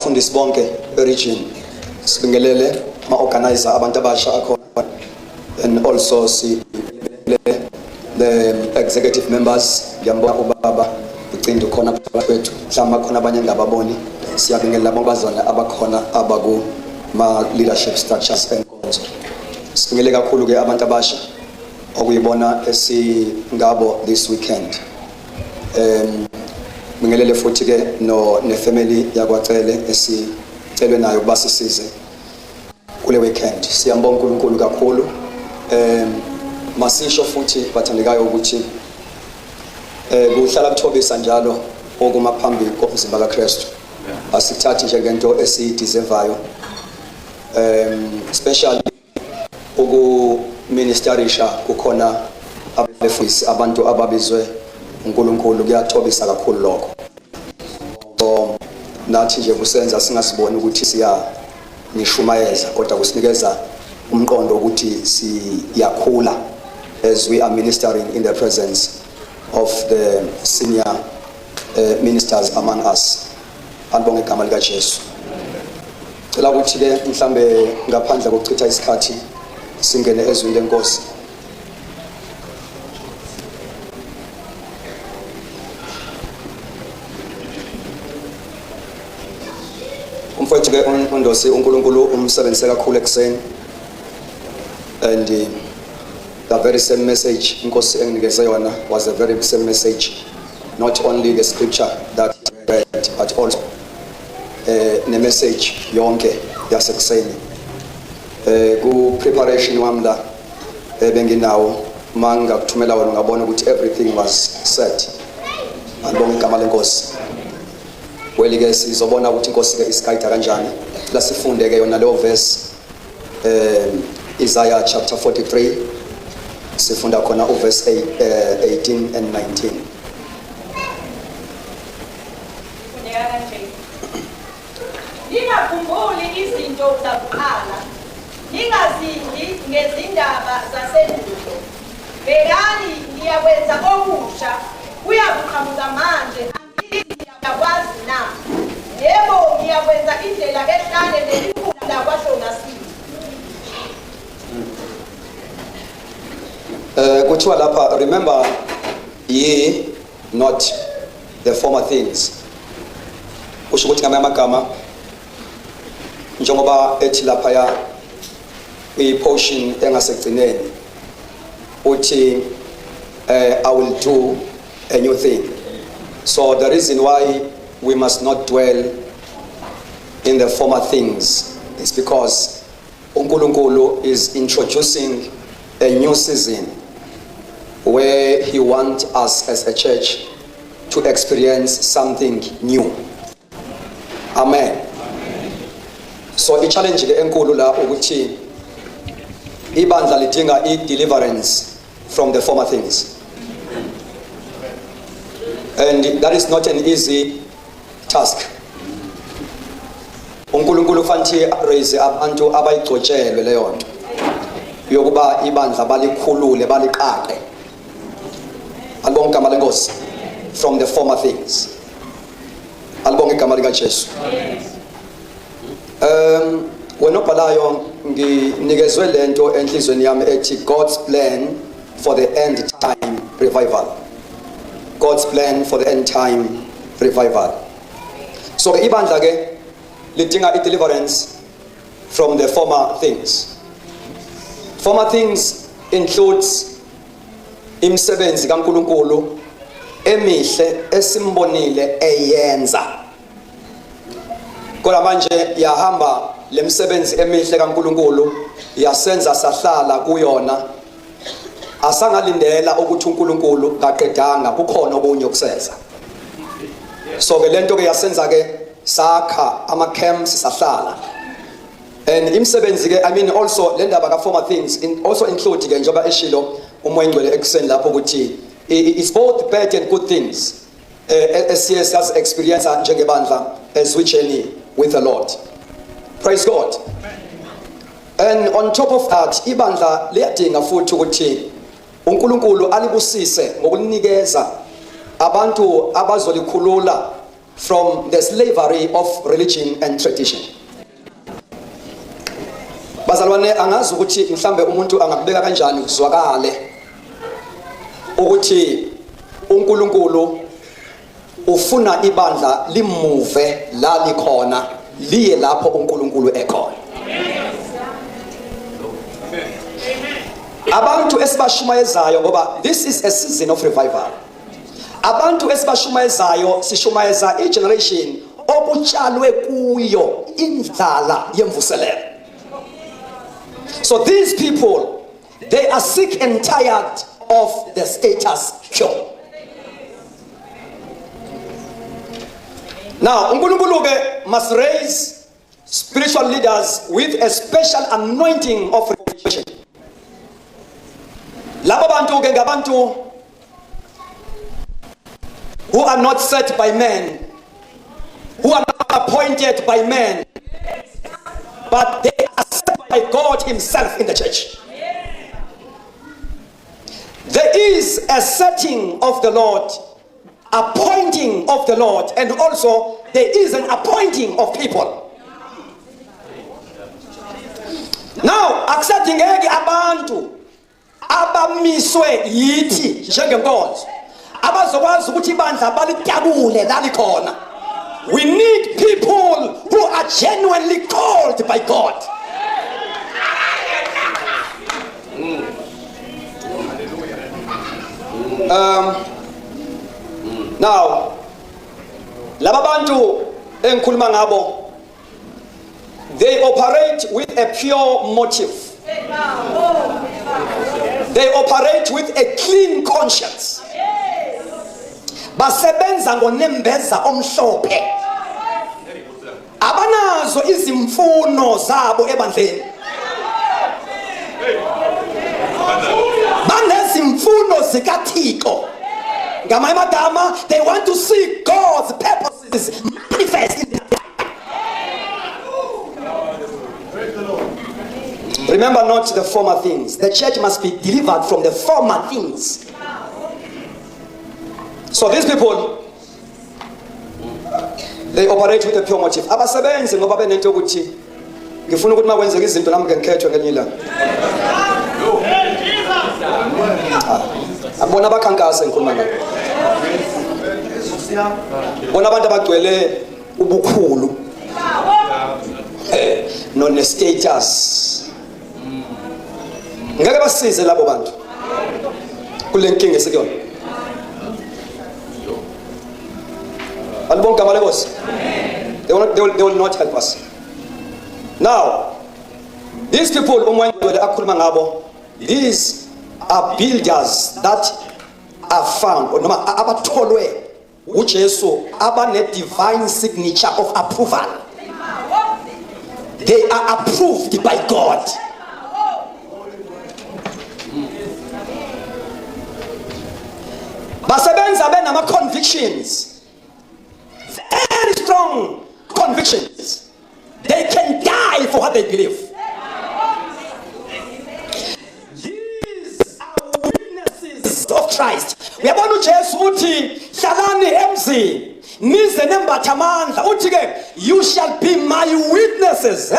fundisi bonke region sibingelele ma-organizer abantu abasha akhona, and also the executive members. Ngiyambona ubaba ucinda khona kwethu, mhlawumbe khona abanye ngababoni. Siyabingelela bonke abakhona abaku ma leadership structures enkonzo. Sibingele kakhulu ke abantu abasha okuyibona esingabo this weekend. Ngibingelele futhi ke ne family yakwaCele esicelwe nayo basisize kule weekend. Siyambonga uNkulunkulu kakhulu. Masisho futhi bathandekayo ukuthi kuhlala kuthobisa njalo okumaphambi komzimba kaKristu. Asithathi njengento esiyideservayo, especially ukuministerisha kukhona abefisi abantu ababizwe uNkulunkulu. Kuyathobisa kakhulu lokho. So nathi nje kusenza singasiboni ukuthi nishumayeza, kodwa kusinikeza umqondo ukuthi siyakhula as we are ministering in the presence of the senior ministers among us. Albonge igama lika Jesu. Cela ukuthi ke mhlambe ngaphandle kokuchitha isikhathi singene ezwini lenkosi. Umfowethu ke uNdosi uNkulunkulu umsebenzise kakhulu ekseni, and the very same message inkosi enginikeze yona was the very same message, not only the scripture that read but also ne message yonke yasekuseni. Ku preparation wami la benginawo manga kuthumela wona ngabona ukuthi everything was set. Albonge igama lenkosi. Well ke sizobona ukuthi inkosi ke isigayida kanjani. La sifunde ke yona leyo verse Isaiah chapter 43. Sifunda khona verse 18 and 19. Ningakhumbuli izinto zakuqala, ningazindi ngezindaba zasendulo. Bekani ngiyakwenza okusha, kuyakuqhamuka manje, angithi ngiyakwazi na? Yebo ngiyakwenza indlela ehlane nelikhulu kwaShonasini. Kuthiwa lapha, remember ye not the former things. Kusho ukuthi ngamanye amagama njengoba ethi lapha ya i-portion engasegcineni uthi I will do a new thing. So the reason why we must not dwell in the former things is because uNkulunkulu is introducing a new season where he wants us as a church to experience something new. Amen. So i-challenge ke enkulu la ukuthi ibandla lidinga i-deliverance from the former things, and that is not an easy task. uNkulunkulu kufanele raise abantu abayigcotshelwe leyo nto yokuba ibandla balikhulule baliqaqe. Albonge igama lenkosi. From the former things. Albonge igama lika Jesu. Wena obhalayo nginikezwe lento enhlizweni yami ethi God's plan for the end time revival. God's plan for the end time revival. So ibandla ke lidinga i-deliverance from the former things. Former things includes imisebenzi kaNkulunkulu emihle esimbonile eyenza. Kodwa manje yahamba lemsebenzi emihle kaNkulunkulu yasenza sahlala kuyona, asangalindela ukuthi uNkulunkulu kaqedanga kukhona obunye okusenza. So ke lento ke yasenza ke sakha ama camps sahlala. And imisebenzi ke I mean also le ndaba ka former things also include ke njoba eshilo umoya ngcwele ekseni lapho ukuthi it's both bad and good things as experience njengebandla as we journey with the Lord. Praise God. And on top of that ibandla liyadinga futhi ukuthi uNkulunkulu alibusise ngokunikeza abantu abazolikhulula from the slavery of religion and tradition. Bazalwane, angazi ukuthi mhlambe umuntu angakubeka kanjani kuzwakale ukuthi uNkulunkulu ufuna ibandla limuve la likhona liye lapho uNkulunkulu ekhona. Abantu esibashumayezayo ngoba this is a season of revival. Abantu esibashumayezayo sishumayeza igeneration okutshalwe kuyo indlala yemvuselelo. So these people, they are sick and tired of the status quo. Now, uNkulunkulu must raise spiritual leaders with a special anointing of revelation. Labo bantu ke ngabantu who are not set by men, who are not appointed by men, but they are set by God himself in the church. There is a setting of the Lord, appointing of the Lord, and also there is an appointing of people. Now, accepting abantu abamiswe yithi njengenkonzo abazokwazi ukuthi ibandla balitabule lalikhona. We need people who are genuinely called by God. Now, laba bantu engikhuluma ngabo, they operate with a pure motive. They operate with a clean conscience. Basebenza ngonembeza omhlophe. Abanazo izimfuno zabo ebandleni. Banezimfuno zikaThixo. Ngamanye amagama, they want to see God's purposes manifest in their life. Remember not the former things. The church must be delivered from the former things. So these people, they operate with a pure motive. Abasebenzi ngoba benento ukuthi ngifuna ukuthi makwenzeka izinto nami ngikhethwe ngenye ilanga. Abona abakhankasa engikhuluma ngabo. Bona abantu abagcwele ubukhulu. No status. Ngeke basize labo bantu. Kule nkinga esikuyona. They will not help us. Now, these people, these are builders that are found, which is a divine signature of approval. They are approved by God. Basebenza benama convictions. Very strong convictions. They can die for what they believe. These are witnesses of Christ. We are going to just uthi hlalani emzini nize nembatha amandla uthi ke you shall be my witnesses.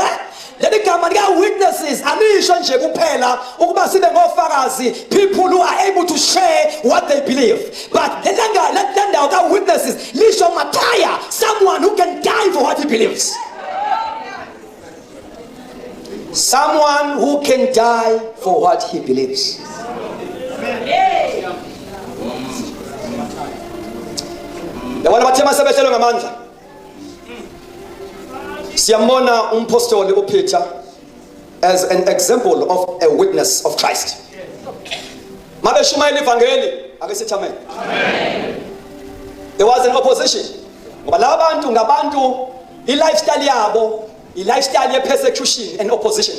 Leli gama lika witnesses alisho nje kuphela ukuba sibe ngofakazi, people who are able to share what they believe, but lendawo ka witnesses lisho mataya, someone who can die for what he believes. Someone who can die for what he believes. Yabona bathema sebehlelwe ngamandla. Siyambona umpostoli uPeter as an example of a witness of Christ. Mabe shumayela ivangeli ake sithi amen. There was an opposition. Ngoba laba bantu ngabantu i-lifestyle yabo, i-lifestyle ye persecution and opposition.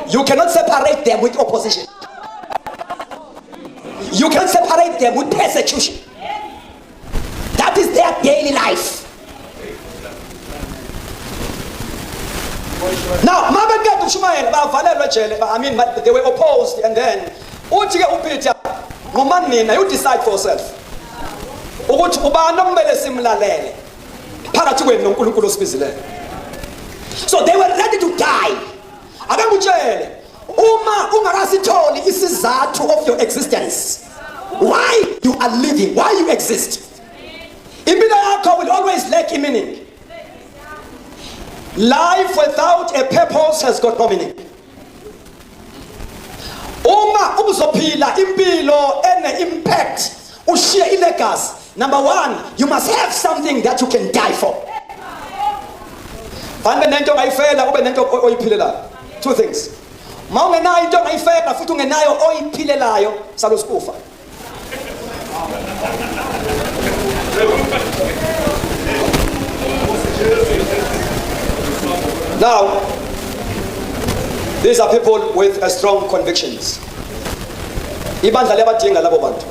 You cannot separate them with opposition. You can separate them with persecution. That is their daily life. Now, they were opposed, and then you decide for yourself. phakathi kwenu noNkulunkulu osibizileyo. So they were ready to die. Ake ngutshele, uma ungakasitholi isizathu of your existence, why you are living, why you exist, impilo yakho will always lack meaning. Life without a purpose has got no meaning. Uma uzophila impilo ene impact, ushiye ilegacy, number one, you must have something that you can die for. Fanele nento ongayifela ube nento oyiphilelayo. Two things. Ma ungenayo into ongayifela futhi ungenayo oyiphilelayo, salosikufa. Now, these are people with strong convictions. Ibandla liyabadinga labo bantu.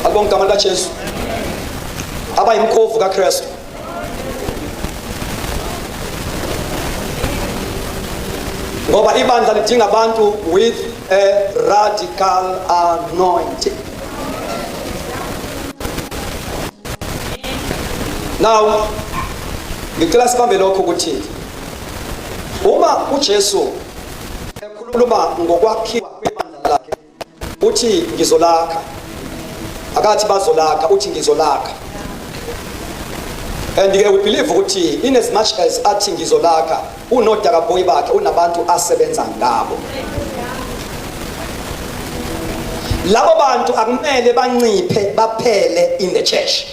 Alibonga igama likaJesu. Abayimkhovu kaKristu. Ngoba ibandla lidinga abantu with a radical anointing. Now, ngicela sibambe lokho ukuthi uma uJesu ekhuluma ngokwakhiwa kwebandla lakhe uthi ngizolakha, akathi bazolakha, uthi ngizolakha. And we believe ukuthi in as much as athi ngizolakha unodakaboyi bakhe unabantu asebenza ngabo. Labo bantu akumele banciphe baphele in the church,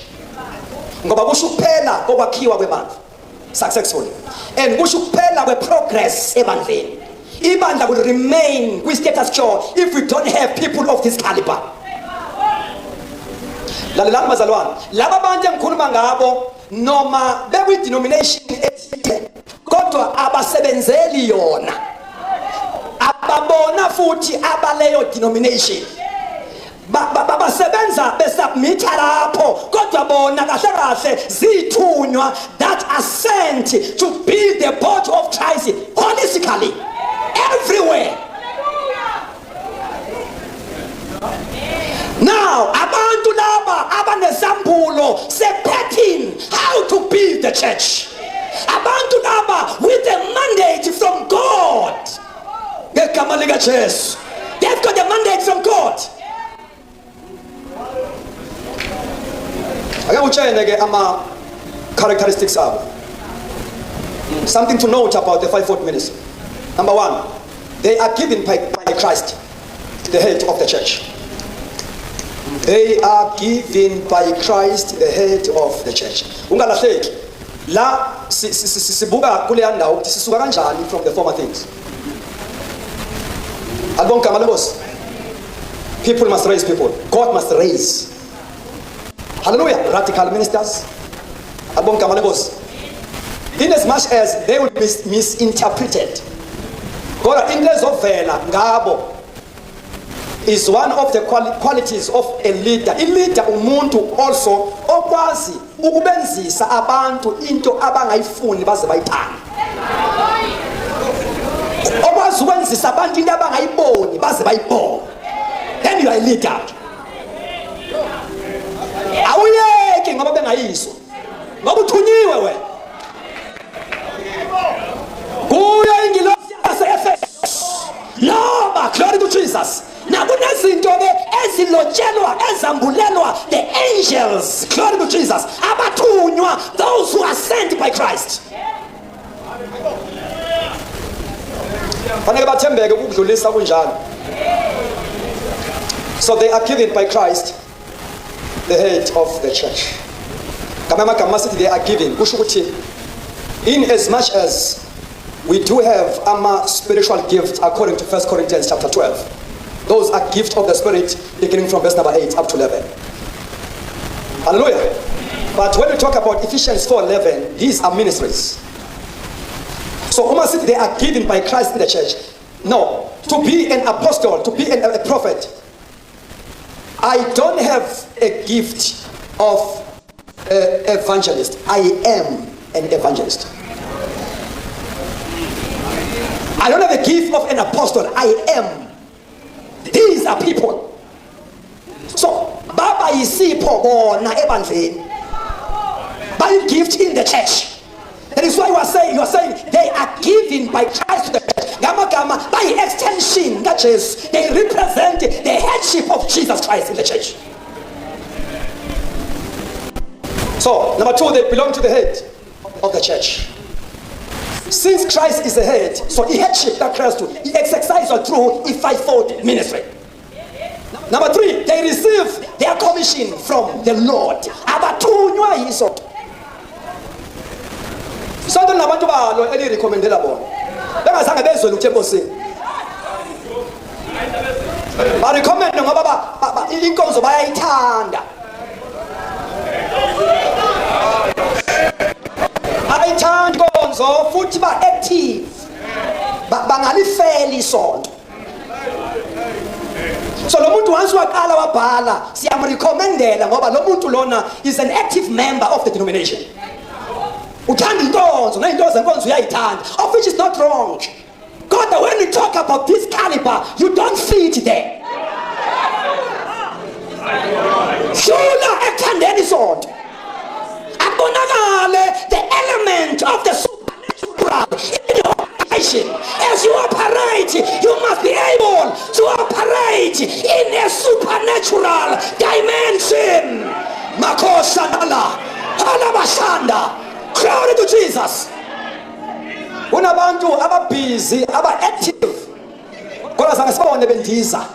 ngoba kusho kuphela kokwakhiwa kwebandla successfully, and kusho kuphela kweprogress ebandleni. Ibandla will remain with status quo if we don't have people of this caliber. Lalelani bazalwane, laba bantu engikhuluma ngabo noma bekwi denomination ethile kodwa abasebenzeli yona, ababona futhi abaleyo denomination, basebenza besubmita lapho kodwa bona kahle kahle zithunywa that are sent to build the body of Christ holistically everywhere. Now abantu laba abanesambulo se-pattern how to build the church, abantu laba with a mandate from God. Ngegama likaJesu, they've got a mandate from God. Ake ngitshele ke ama characteristics abo. Something to note about the fivefold ministry. Number one, they are given by Christ, the head of the church. They are given by Christ, the head of the church. Ungalahleki la sibuka kule ndawo ukuthi sisuka kanjani from the former things. Alibonga igama lenkosi. People must raise people. God must raise. Hallelujah. Radical ministers. Alibonga igama lenkosi. In as much as they will be misinterpreted, kodwa into ezovela ngabo is one of the qualities of a leader. A leader umuntu also okwazi ukubenzisa abantu into abangayifuni baze bayithande. Okwazi ukwenzisa abantu into abangayiboni baze bayibone. Then you are a leader. Awuyeke ngoba bengayiswa. Ngoba uthunyiwe wena. Kuya ingilosi yase-Efesu. Noma glory to Jesus. Nakunezinto ke ezilotshelwa ezambulelwa the angels, glory to Jesus, abathunywa, those who are sent by Christ. Fanele bathembeke ukudlulisa kunjalo. So they are given by Christ, the head of the church. Kamama sithi they are given kusho ukuthi in as much as we do have our spiritual gifts according to 1 Corinthians chapter 12. Those are gifts of the Spirit beginning from verse number 8 up to 11. Hallelujah. But when we talk about Ephesians 4:11, these are ministries. So Uma said they are given by Christ in the church. No, to be an apostle, to be a prophet, I don't have a gift of evangelist. I am an evangelist. I don't have a gift of an apostle. I am. These are people. So Baba isipho bona ebandleni. bayi-gift in the church. That is why you are saying they are given by Christ to the church. Gama by extension, that is, they represent the headship of Jesus Christ in the church. So, number 2, they belong to the head of the church. Since Christ is the head, so the headship that Christ do, he exercises through a fivefold ministry. Number 3, they receive their commission from the Lord. Abathunywa yiso. Sonto nabantu balo elirecommendela bona. Bengazange bezwe lutho enkosini. Ba recommend ngoba inkonzo bayayithanda. Bayithanda inkonzo futhi ba active. Bangalifeli isonto. So lo muntu once waqala wabhala siyamrecommendela ngoba lo muntu lona is an active member of the denomination. Uthanda inkonzo nento zenkonzo uyayithanda, of which is not wrong. God, when we talk about this caliber, you don't fit there. Shula ekuthandeni isonto. Abonakale the element of the supernatural in your operation. As you operate, you must be able to operate in a supernatural dimension. Makoshandala, Alabashanda. Glory to Jesus. Unabantu ababhizi aba-active kodwa zange sibabone bendiza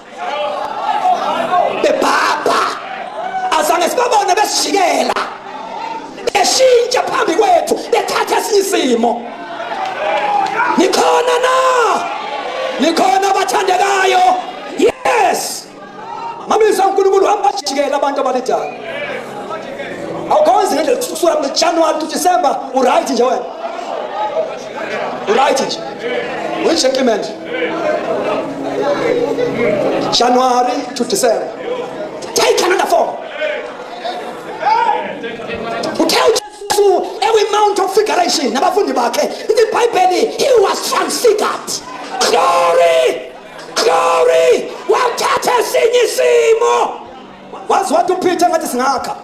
bebhabha, azange sibabone besijikela beshintsha phambi kwethu bethatha esinye isimo. Nikhona na? Nikhona abathandekayo? Yes. Mabisa uNkulunkulu ambajikela abantu abalidala. Awukwazi nje kusukela January to December uright nje wena. Uright nje. Which increment? January to December. Take another form. Utell Jesus every mount of figuration. Nabafundi bakhe in the Bible he was transfigured. Glory! Glory! Wathatha esinye isimo. Wazi wathi uPeter ngathi singakha.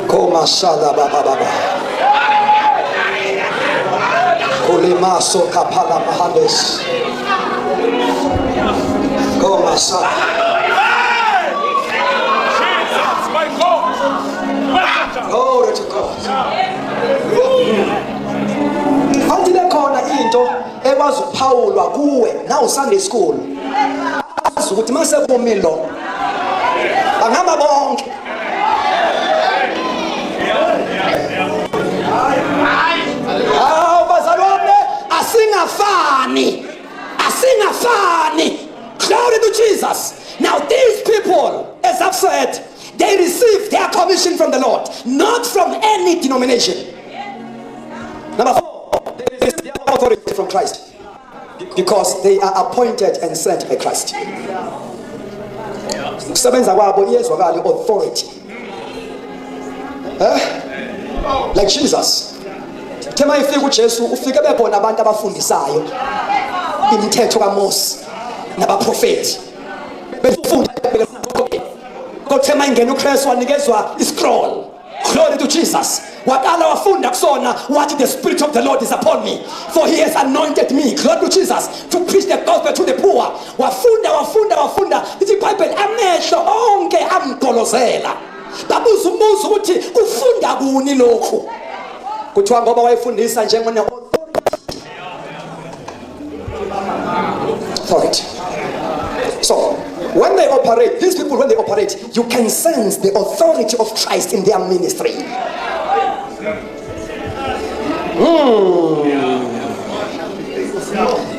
Koma shala baba. Kulimaso kapala mahales. Koma shala. Glory to God. Andile khona into ekwazi ukuphawulwa kuwe now Sunday school. Ukuthi mase bomilo bangaba bonke bazalwane asingafani. Glory to Jesus. Now these people, as I've said, they receive their commission from the Lord, not from any denomination. Number 4, they receive their authority from Christ because they are appointed and sent by Christ. Kusebenza kwabo iyezwakala authority. Like Jesus. Thema ifika uJesu ufike bebona abantu abafundisayo imithetho kaMose nabaprofeti. Befunda kodwa ingena uKristu wanikezwa iscroll. Glory to Jesus. Wakala wafunda kusona what the Spirit of the Lord is upon me, for he has anointed me, glory to Jesus, to preach the gospel to the poor. Wafunda ithi Bible amehlo onke amgolozela. Babuza umbuzo ukuthi kufunda kuni lokho. Kuthiwa ngoba wayefundisa njengone authority. So when they operate, these people, when they operate, you can sense the authority of Christ in their ministry.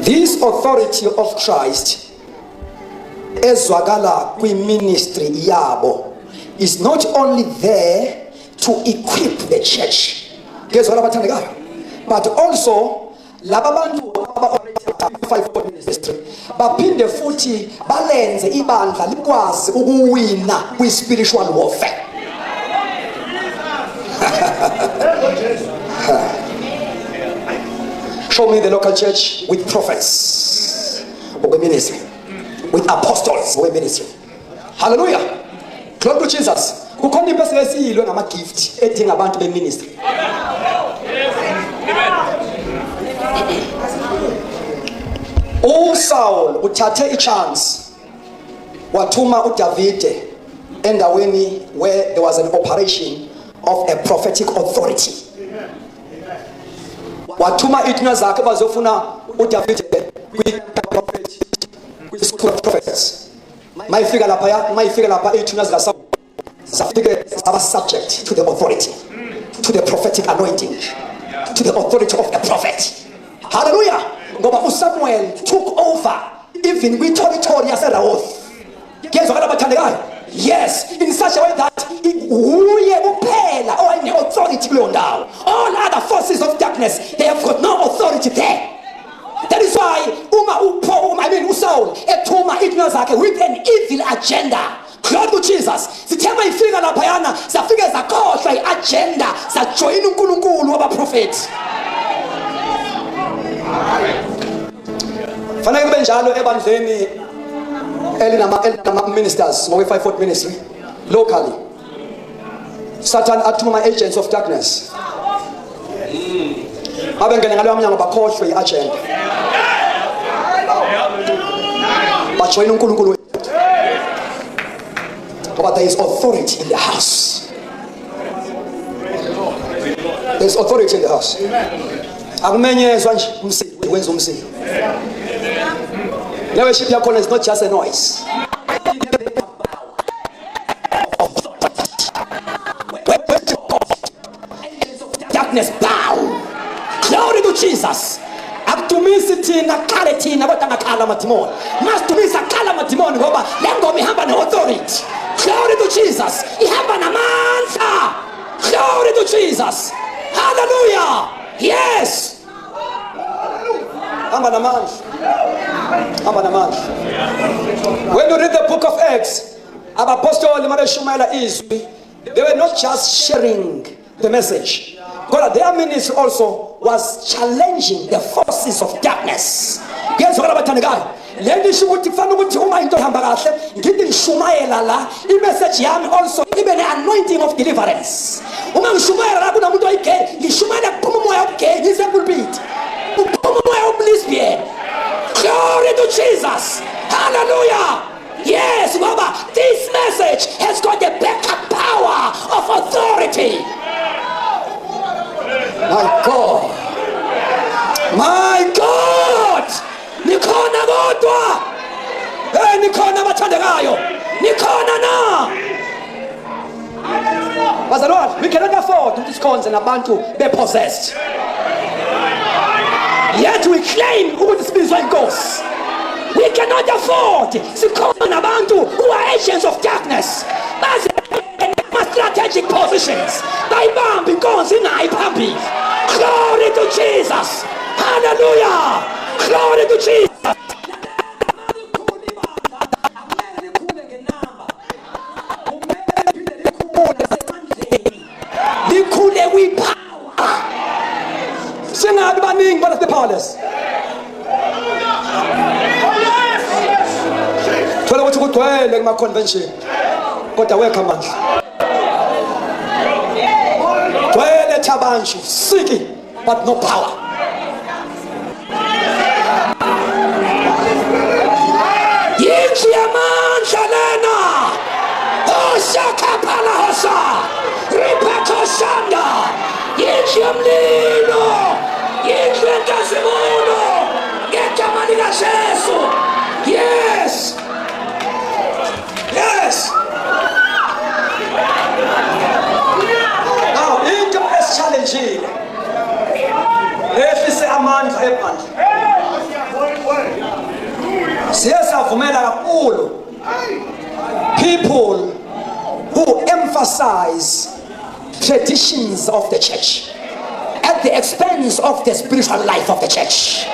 This authority of Christ ezwakala kwi ministry yabo is not only there to equip the church, but also laba bantu aba-operate ministry baphinde futhi balenze ibandla likwazi ukuwina kwi-spiritual warfare. Show me the local church with prophets of the ministry. with apostles we ministry. Hallelujah. Glory to Jesus. Kukhona impesi esiyilwe ngama gift edinga abantu be ministry. uSaul uthathe ichance wathuma uDavide endaweni where there was an operation of a prophetic authority. Wathuma ithunywa zakhe bazofuna uDavide kwi-school of prophets. Mayifika lapha ithunywa zikaSaul zafike aba subject to the authority, to the prophetic anointing, to the authority of the prophet. Hallelujah. Ngoba uSamuel took over even with territory yaseRamoth. Ngezwakala bathandekayo. Yes, in such a way that uye kuphela oyine authority kuleyo ndawo. All other forces of darkness, they have got no authority there. That is why uSaul ethuma ithunywa zakhe with an evil agenda. Glory to Jesus. Sithema ifika laphayana zafika zakhohlwa iagenda zajoyina uNkulunkulu wabaprofeti. Fanele kube njalo ebandleni elinama ministers ngowe 540 ministry locally. Satan athuma agents of darkness. Abengene ngalo yamnyango bakhohlwe iagenda. Bajoyina uNkulunkulu. But there is authority in the house. There is authority in the house. Akumenyezwa nje umsindi wenza umsindi. The worship yakho is not just a noise. Darkness bow. Glory to Jesus. Akutumisi thina khale thina kodwa ngakhala madimoni. Masitumisa khala madimoni ngoba le ngoma ihamba ne-authority. Glory to Jesus. Ihamba namandla. Glory to Jesus. Hallelujah. Yes. When you read the book of Acts, they were not just sharing the message. God, their ministry also was challenging the forces of darkness. Guess what about Tanagai? Let us shoot the message yam also even the anointing of deliverance. Glory to Jesus. Hallelujah. Yes, Baba, this message has got the backup power of authority. My God. My God. Nikona godwa. Nikona bathandekayo. Nikona na. Bazalwane, we cannot afford to discount abantu be possessed. Yet we claim ukuthi sibizwa inkosi. We cannot afford sikhona abantu who are agents of darkness. Bazi strategic positions. Bayibamba inkonzo ingayiphambi. Glory to Jesus. Hallelujah. Glory to Jesus. Likhule with power. Singabi baningi bala the powerless. Thola ukuthi kudwele kuma convention. Kodwa wekha manje. Dwele thabanchu, siki but no power. Yithi amandla lena. Oshaka pala hosa. Ripako shanda. Yithi umlilo. Yithi entazimono. Ngegama lika Jesu. Yes. Yes. Now, into is challenging. Ehlise amandla ebandla. Siyasavumela kakhulu people who emphasize traditions of the church at the expense of the spiritual life of the church.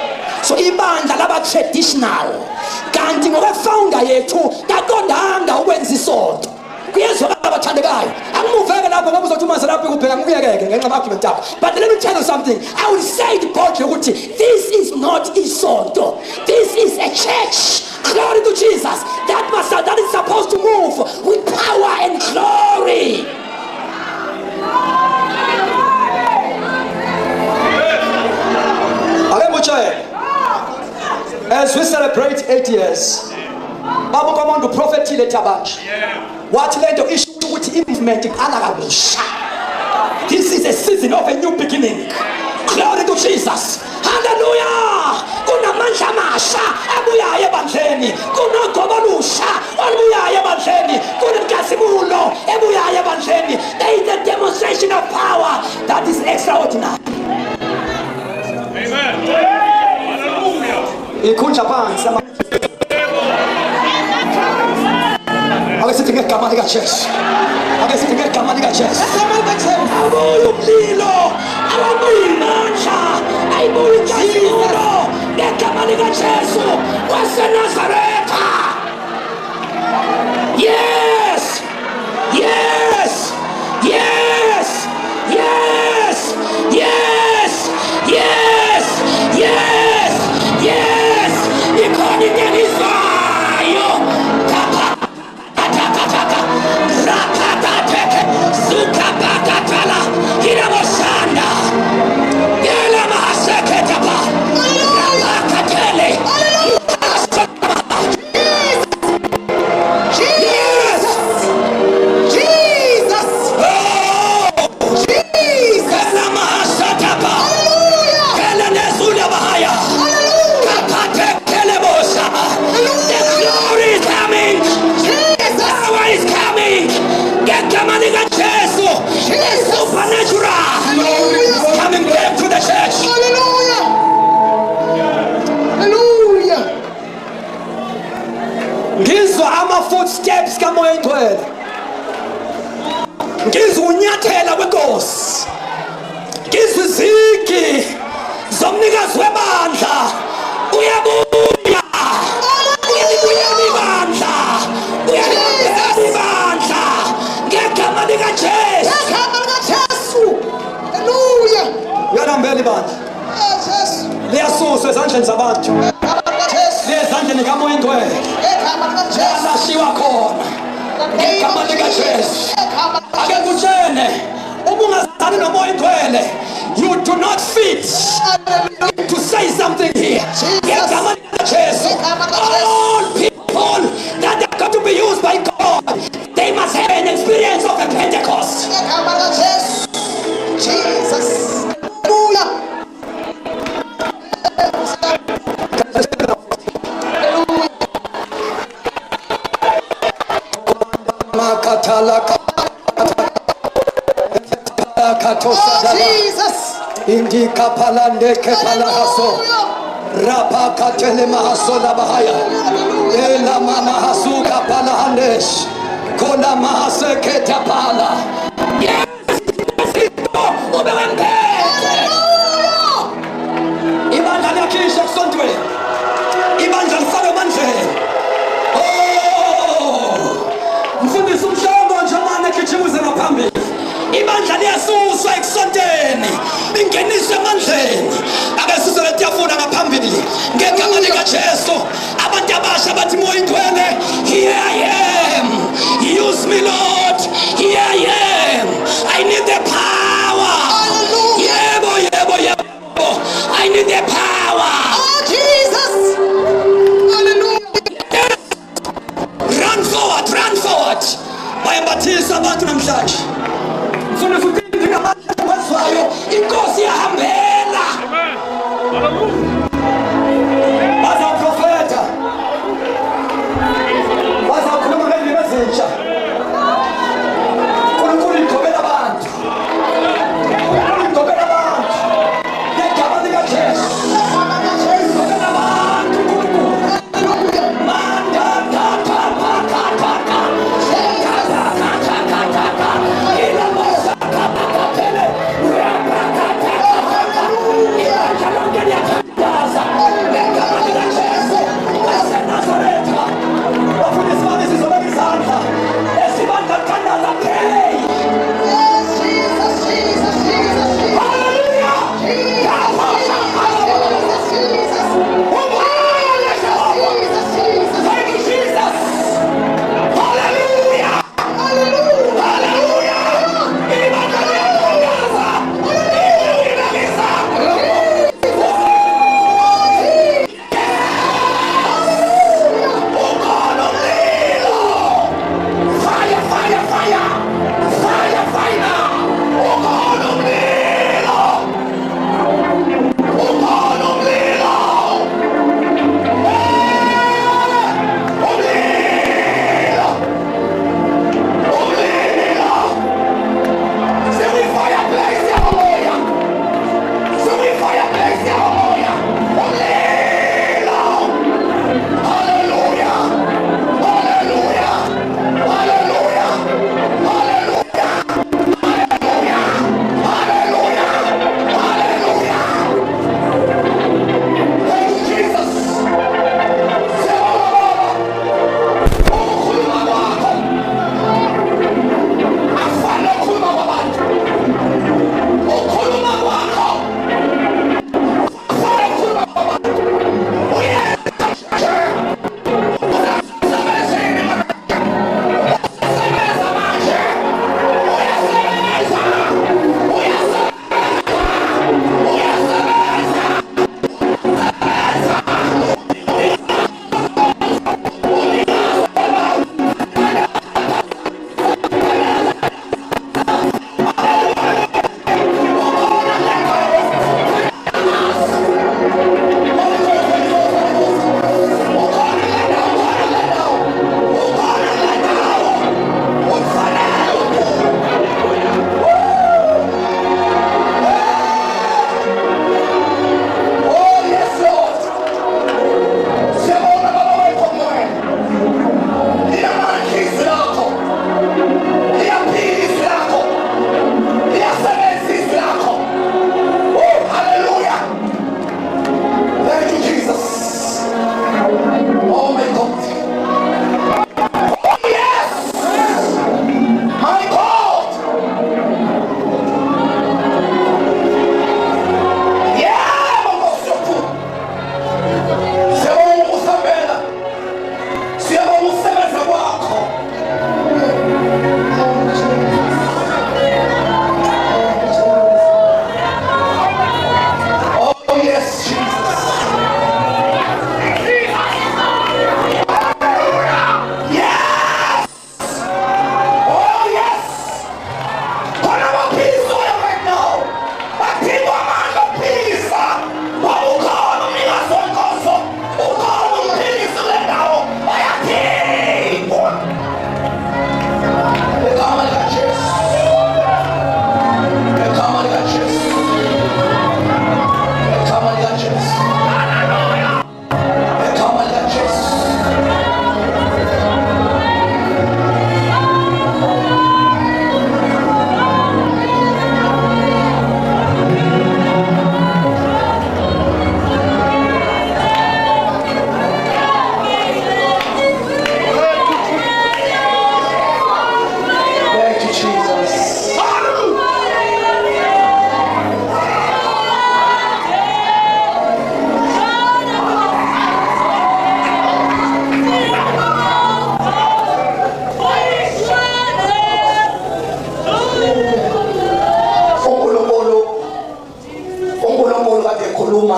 So ibandla laba traditional kanti ngokufounder yethu taqondanga ukwenza isonto. Kuyezwa abathandekayo angimuveke lapho ngoba uzothi mase lapho kubheka ngikuyekeke ngenxa argument yakho. But let me tell you something. I will say it boldly ukuthi this is not isonto. This is a church. Glory to Jesus. That is supposed to move with power and glory. As we celebrate 8 years, Babu command to prophet Tile Tabach. What led to issue with implement in Anagabusha. This is a season of a new beginning. Glory to Jesus. Hallelujah. Kuna manja masha abuya ebandleni. Kuna gobalusha abuya ebandleni. Kuna kasimulo abuya ebandleni. There is a demonstration of power that is extraordinary. Amen. Hallelujah. Ikunja phansi ake sithi ngegama lika Jesu. Ake sithi ngegama lika Jesu. Abuya umlilo, abuya imandla, abuya inkazimulo ngegama lika Jesu waseNazaretha. Yes, yes, yes, yes, yes, yes, yes, yes. Ikhona into enizwayo. Rakathateke, zukabakathala, hirabosanda. Yela mahaseketapa. Rakatele. Yes. Jesus! Oh. Jesus! Yela mahasatapa. Yela nezula bahaya. Kapatekele bosa. The glory is coming. Power is coming. Get the money that Jesus. The supernatural is coming back to the church. Hallelujah! Hallelujah! Ngizwa ama footsteps kamoya ingcwele. Ngizwa unyathela kwenkosi. Ngizwa izigi zomnikazi webandla. Uyabuya. Uyabuya ibandla. Uyabuya ibandla. Ngegama lika Jesu. Hallelujah! Uyalambela ibandla. Jesus! Liyasuswa ezandleni zabantu. Liyezandleni kamoya ingcwele. Lashiwa khona. Ngegama lika Jesu. Ake kutshene uma ungazani nomoya ingcwele, you do not fit to say something here. Ngegama lika Jesu. All people that are going to be used by God, they must have an experience of the Pentecost. Jesus! Hallelujah! Makatala katosa Jesus! indika palande kepala haso rapa katele mahaso la bahaya ela mama hasuka pala handesh kola mahase ketapala. Yes. Ibandla liyakhisha kusondweni. Ibandla lifake mandleni. Mfundisi umshongo nje manje ekhithimuzela phambili. Ibandla liyasuswa ekusonteni. Bingeniswe emandleni. Ake sizole tiyafuna ngaphambili. Ngegama lika Jesu. Abantu abasha bathi moya ingcwele. Here I am. Use me, Lord. Here I am. I need the power. Yebo, yebo, yebo. I need the power. Oh, Jesus! Hallelujah! Run forward, run forward. Bayambathisa abantu namhlanje. Mfundisi uqindi ngamandla wezwayo. Inkosi yahambela. Amen. Hallelujah. Bazaprofeta. Bazakhuluma ngendimi ezintsha. uNkulunkulu igqokela abantu. uNkulunkulu igqokela abantu. Ngegama lika Jesu. Igqokela abantu uNkulunkulu. Manda kata kata kata. Kata kata kata. Ila mosa kata.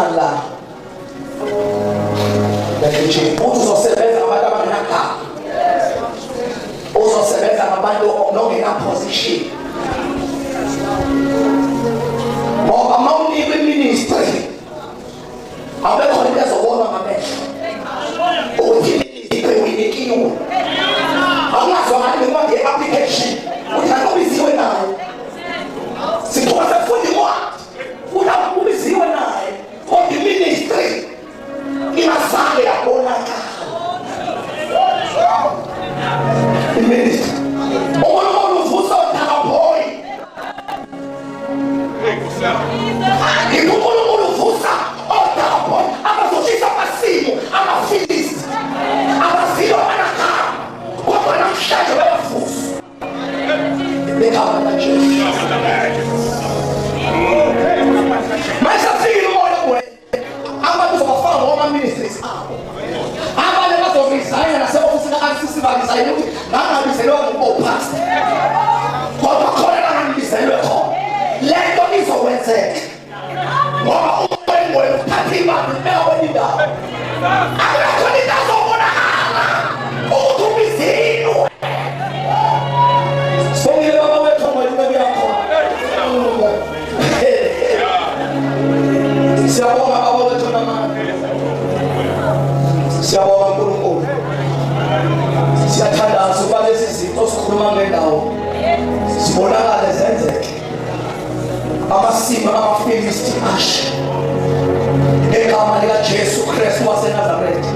ngani la nje uzosebenza ngabantu abangenagama uzosebenza ngabantu onongena position ngoba mawunikwe ministry abekho into ezobonwa ngamehlo ukuthi ministry uyinikiwe angazwakali noma nge-application uthi anobiziwe naye sithola sefunda incwadi funa ubiziwe naye kodwa iministry ingazange yabonakala iministry unkulunkulu uvusa uthakabhoyi unkulunkulu uvusa othakabhoyi abazoshisa amasimu amafilisi abazilo abanakama kodwa namhlanje bayavusa begama lajesu mayisafikile umoya kuwe abantu uzobafaka ngoma-ministries abo abanye bazoresigna nase-ofisini ka-RCC baresign ukuthi ngangabizelwe ngubopasta kodwa khona nangangibizelwe khona le nto izokwenzeka ngoba umoya nguwe uthatha imali ubeka kwenye indawo akunakhona into azobonakala ukuthi ubiziwe songile baba wethu ngoyimebe yakhona siyabonga baba wethu namandla siyabonga uNkulunkulu siyathandaza ukuba lezi zinto sikhuluma ngendawo zibonakale zenzeke amasimo amafilisti ashe egama likaJesu Kristu waseNazaretha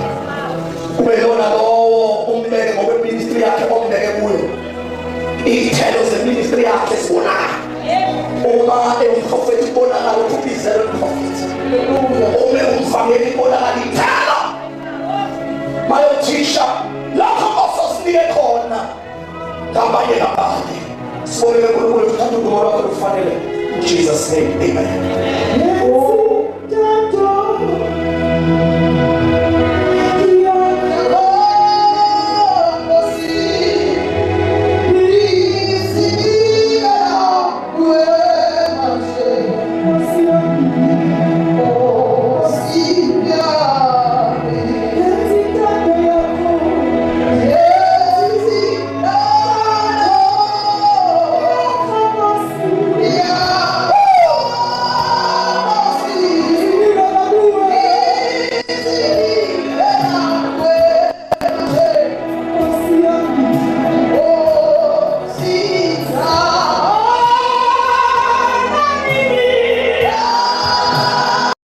kube lona lowo umbeke ngokweministry yakhe ombeke kuyo iy'thelo zeministry yakhe zibonakala uma ewumprofethi ibonakala ukuthi ubizelwe umprofethi uma ewumvangeli ibonakala iy'thelo bayothisha lapho ososinike khona ngabanye ngabanye sibonele uNkulunkulu uthanda udumo lwakho lufanele in Jesus name amen.